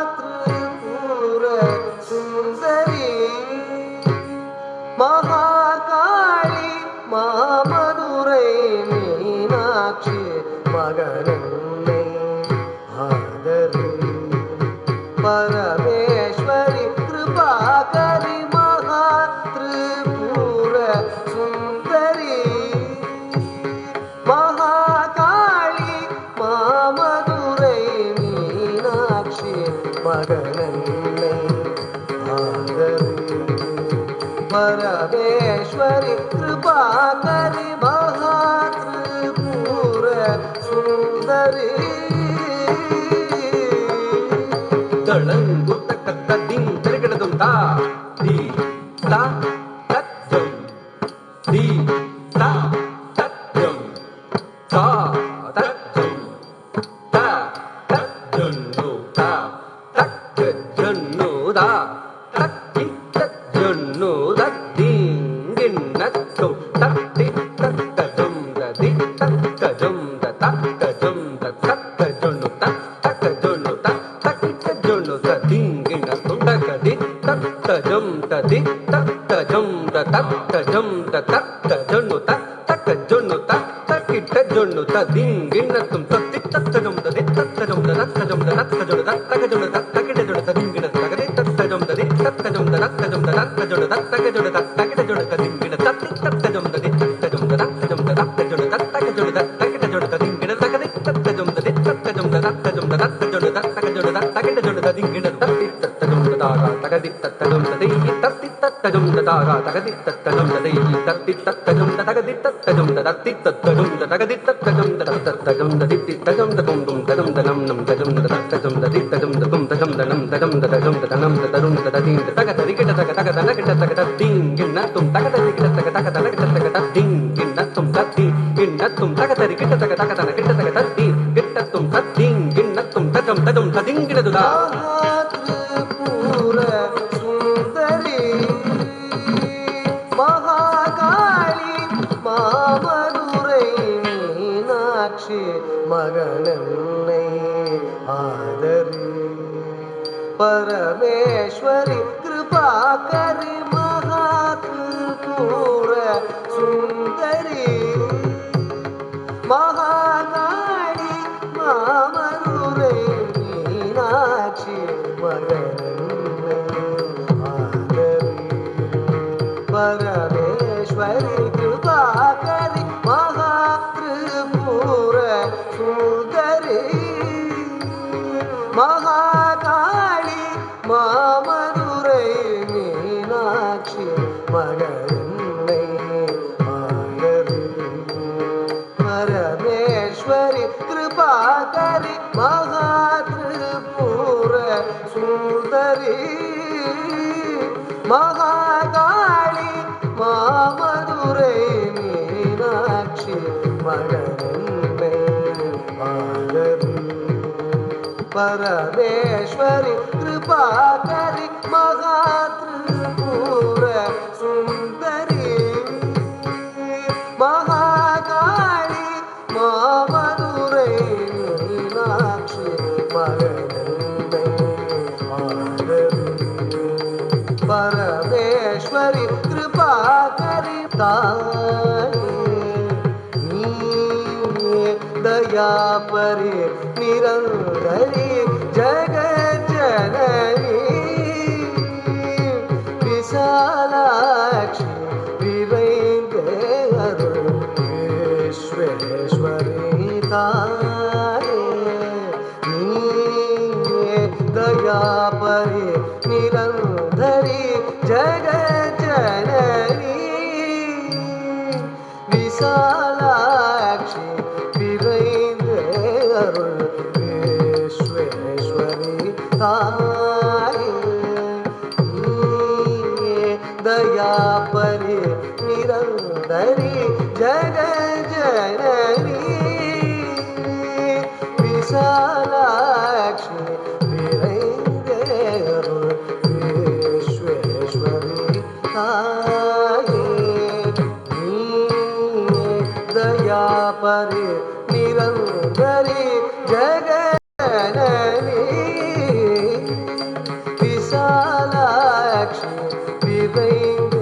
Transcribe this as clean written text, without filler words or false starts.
महात्रिपुर सुंदरी महाकाली महामधुरै मीनाक्षी मगनन्नै आदरी परमेश्वरी कृपाकरी महात्रिपुर सुंदरी महाकाली महामधुरै मीनाक्षी मगनन्नै आदरी परमेश्वरी कृपाकरी महात्रिपुर सुंदरी தளங்குத்த கத்ததின் திருகிடதும் தா தி தா தத்தம் தி தா தத்தம் தா தத்தம் தா தத்தன்னு தா தத்தன்னு தா தத்தி தத்தன்னு தத்திங்கின்னத்தும் தத்தி தத்தஜம் ததி தத்தஜம் தத்தஜம் தத்தஜன்னு தத்தஜன்னு தத்தஜன்னு ததிங்கின்னத்தும் தகதி தத்தஜம் ததி தத்தஜம் தத்தஜம் தத்தஜன்னு தத்தஜன்னு தத்தகிட்டஜன்னு ததிங்கின்னத்தும் தத்தி தத்தஜம் ததி தத்தஜம் தத்தஜம் தத்தஜம் தத்தஜம் தத்தகிட்டஜன்னு ததிங்கின தகதி தத்தஜம் ததி தத்தஜம் தத்தஜம் தத்தஜம் தத்தகிட்டஜன்னு தத்தகிட்டஜன்னு ததிங்கின தத்தி தத்தஜம் ததி தத்தஜம் தத்தஜம் தத்தஜம் தத்தகிட்டஜன்னு தத்தகிட்டஜன்னு ததிங்கின தகதி தத்தஜம் ததி தத்தஜம் தத்தஜம் தத்தஜம் தத்தகிட்டஜன்னு தத்தகிட்டஜன்னு ததிங்கின தத்தி தத்தஜம் ததாகா தகதி தத்தஜம் ததை தத்தி தத்தஜம் ததாகா தகதி தத்தஜம் ததை தத்தி தத்தஜம் ததகதி தத்தஜம் ததத்தி தத்தஜம் ததகதி தத்தஜம் தத்தஜம் ததித்தி தஜம் ததும் தும் தஜம் தனம் நம் தஜம் தத்தஜம் ததி தஜம் ததும் தஜம் தனம் தஜம் தஜம் தனம் ததரும் தததீம் தகதரி கிட்ட தக தக தன கிட்ட தக தீம் கிண்ணத்தும் தகதரி கிட்ட தக தக தன கிட்ட தக தீம் கிண்ணத்தும் தத்தி கிண்ணத்தும் தகதரி கிட்ட தக தக தன கிட்ட தக தத்தி கிட்டத்தும் தத்தீம் கிண்ணத்தும் தஜம் தஜம் ததிங்கிடதுதா महात्रिपुर सुंदरी महाकाली महामधुरै मीनाक्षी मगनन्नै आदरी परमेश्वरी कृपाकरी महात्रिपुर सुंदरी महाकाली महामधुरै मीनाक्षी मगनन्नै आदरी परमेश्वरी कृपाकरी महात्रिपुर सुंदरी महाकाली महामधुरै मीनाक्षी मगनन्नै आदरी परमेश्वरी कृपाकरी महात्रिपुर सुंदरी महाकाली महामधुरै मीनाक्षी मगनन्नै आदरी परमेश्वरी कृपाकरी महात्रिपुर सुंदरी महाकाली महामधुरै मीनाक्षी मगनन्नै आदरी परमेश्वरी कृपाकरी ताये नीये दया परे निरंतरी जगज्जननी विशालाक्षी विरैन्दे अरुळ विश्वेश्वरी ताये नीये दया परे निरंतरी जगज्जननी विशालाक्षी विरैन्दे अरुळ विश्वेश्वरी ताये नीये दया परे निरंतरी जगज्जननी विशालाक्षी विरैन्दे अरुळ विश्वेश्वरी ताये नीये दया परे निरंतरी जगज्जननी நிறைந்தேருள்